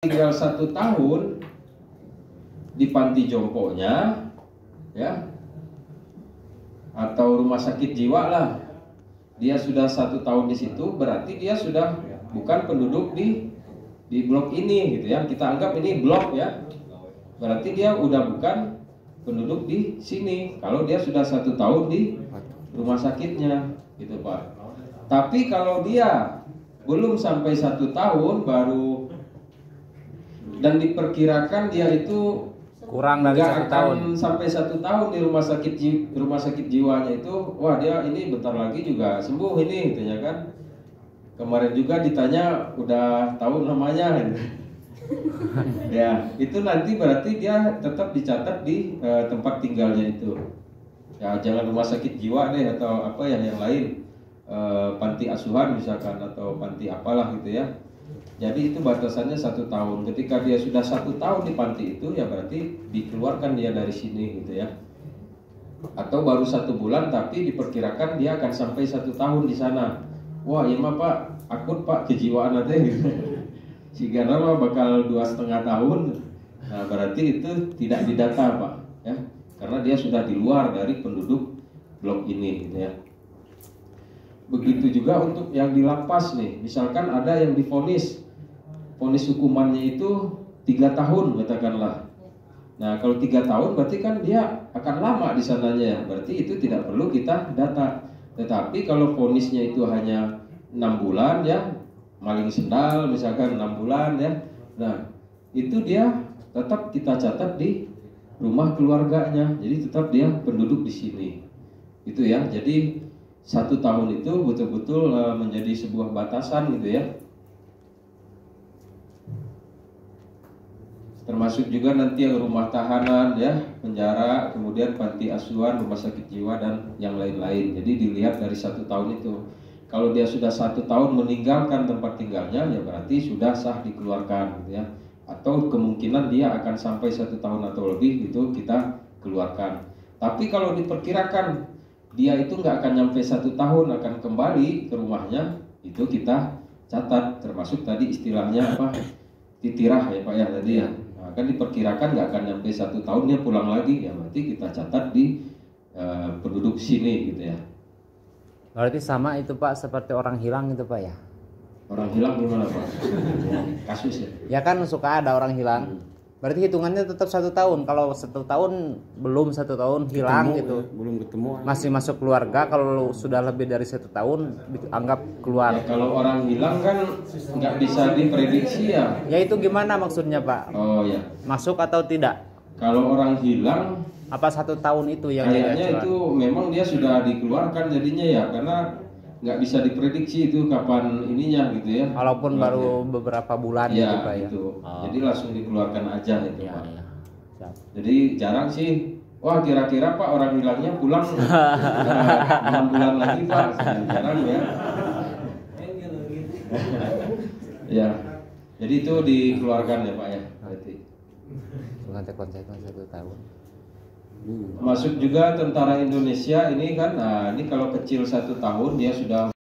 tinggal 1 tahun di panti jomponya, ya, atau rumah sakit jiwa lah, dia sudah 1 tahun di situ, berarti dia sudah bukan penduduk di blok ini, gitu ya. Kita anggap ini blok, ya, berarti dia udah bukan penduduk di sini. Kalau dia sudah 1 tahun di rumah sakitnya, gitu Pak. Tapi kalau dia belum sampai 1 tahun baru, dan diperkirakan dia itu kurang dari 1 tahun sampai 1 tahun di rumah sakit jiwanya itu, wah dia ini bentar lagi juga sembuh ini, gitu ya kan. Kemarin juga ditanya udah tahu namanya, gitu. Ya itu nanti berarti dia tetap dicatat di tempat tinggalnya itu. Ya jangan rumah sakit jiwa deh atau apa yang lain, panti asuhan misalkan atau panti apalah gitu ya. Jadi itu batasannya 1 tahun. Ketika dia sudah 1 tahun di panti itu, ya berarti dikeluarkan dia dari sini, gitu ya. Atau baru 1 bulan, tapi diperkirakan dia akan sampai 1 tahun di sana. Wah, ya mah Pak, akut Pak kejiwaan nanti, gitu. Jika nama bakal 2,5 tahun, nah berarti itu tidak didata Pak, ya, karena dia sudah di luar dari penduduk blok ini, gitu ya. Begitu juga untuk yang di lapas nih, misalkan ada yang divonis hukumannya itu 3 tahun katakanlah. Nah kalau 3 tahun berarti kan dia akan lama di sananya, ya. Berarti itu tidak perlu kita data. Tetapi kalau vonisnya itu hanya 6 bulan, ya, maling sendal misalkan 6 bulan, ya. Nah itu dia tetap kita catat di rumah keluarganya. Jadi tetap dia penduduk di sini. Itu ya. Jadi 1 tahun itu betul-betul menjadi sebuah batasan, gitu ya. Termasuk juga nanti yang rumah tahanan, ya, penjara, kemudian panti asuhan, rumah sakit jiwa dan yang lain-lain. Jadi dilihat dari 1 tahun itu. Kalau dia sudah 1 tahun meninggalkan tempat tinggalnya, ya berarti sudah sah dikeluarkan, gitu ya. Atau kemungkinan dia akan sampai 1 tahun atau lebih, itu kita keluarkan. Tapi kalau diperkirakan dia itu nggak akan nyampe 1 tahun akan kembali ke rumahnya, itu kita catat. Termasuk tadi istilahnya apa, titirah ya Pak ya tadi ya. Nah, kan diperkirakan nggak akan nyampe 1 tahun dia pulang lagi, ya berarti kita catat di penduduk sini, gitu ya. Berarti sama itu Pak seperti orang hilang itu Pak ya? Orang hilang gimana Pak? Kasus ya? Ya kan suka ada orang hilang. Berarti hitungannya tetap 1 tahun. Kalau 1 tahun belum 1 tahun hilang ketemu, gitu. Ya, belum ketemu. Masih masuk keluarga. Kalau sudah lebih dari 1 tahun dianggap keluar. Ya, kalau orang hilang kan nggak bisa diprediksi ya. Ya itu gimana maksudnya Pak? Oh ya. Masuk atau tidak? Kalau orang hilang, apa 1 tahun itu yang kayaknya itu memang dia sudah dikeluarkan jadinya ya, karena nggak bisa diprediksi itu kapan ininya, gitu ya. Walaupun baru beberapa bulan ya, gitu Pak ya. Gitu. Jadi langsung dikeluarkan aja itu Ya, Pak. ya. Siap. Jadi jarang sih. Wah kira-kira Pak orang hilangnya pulang 6 bulan lagi Pak. Jarang ya. Ya. Jadi itu dikeluarkan ya Pak ya. Berarti. Bukan konsekuensi 1 tahun. Masuk juga tentara Indonesia ini kan. Nah ini kalau kecil 1 tahun dia sudah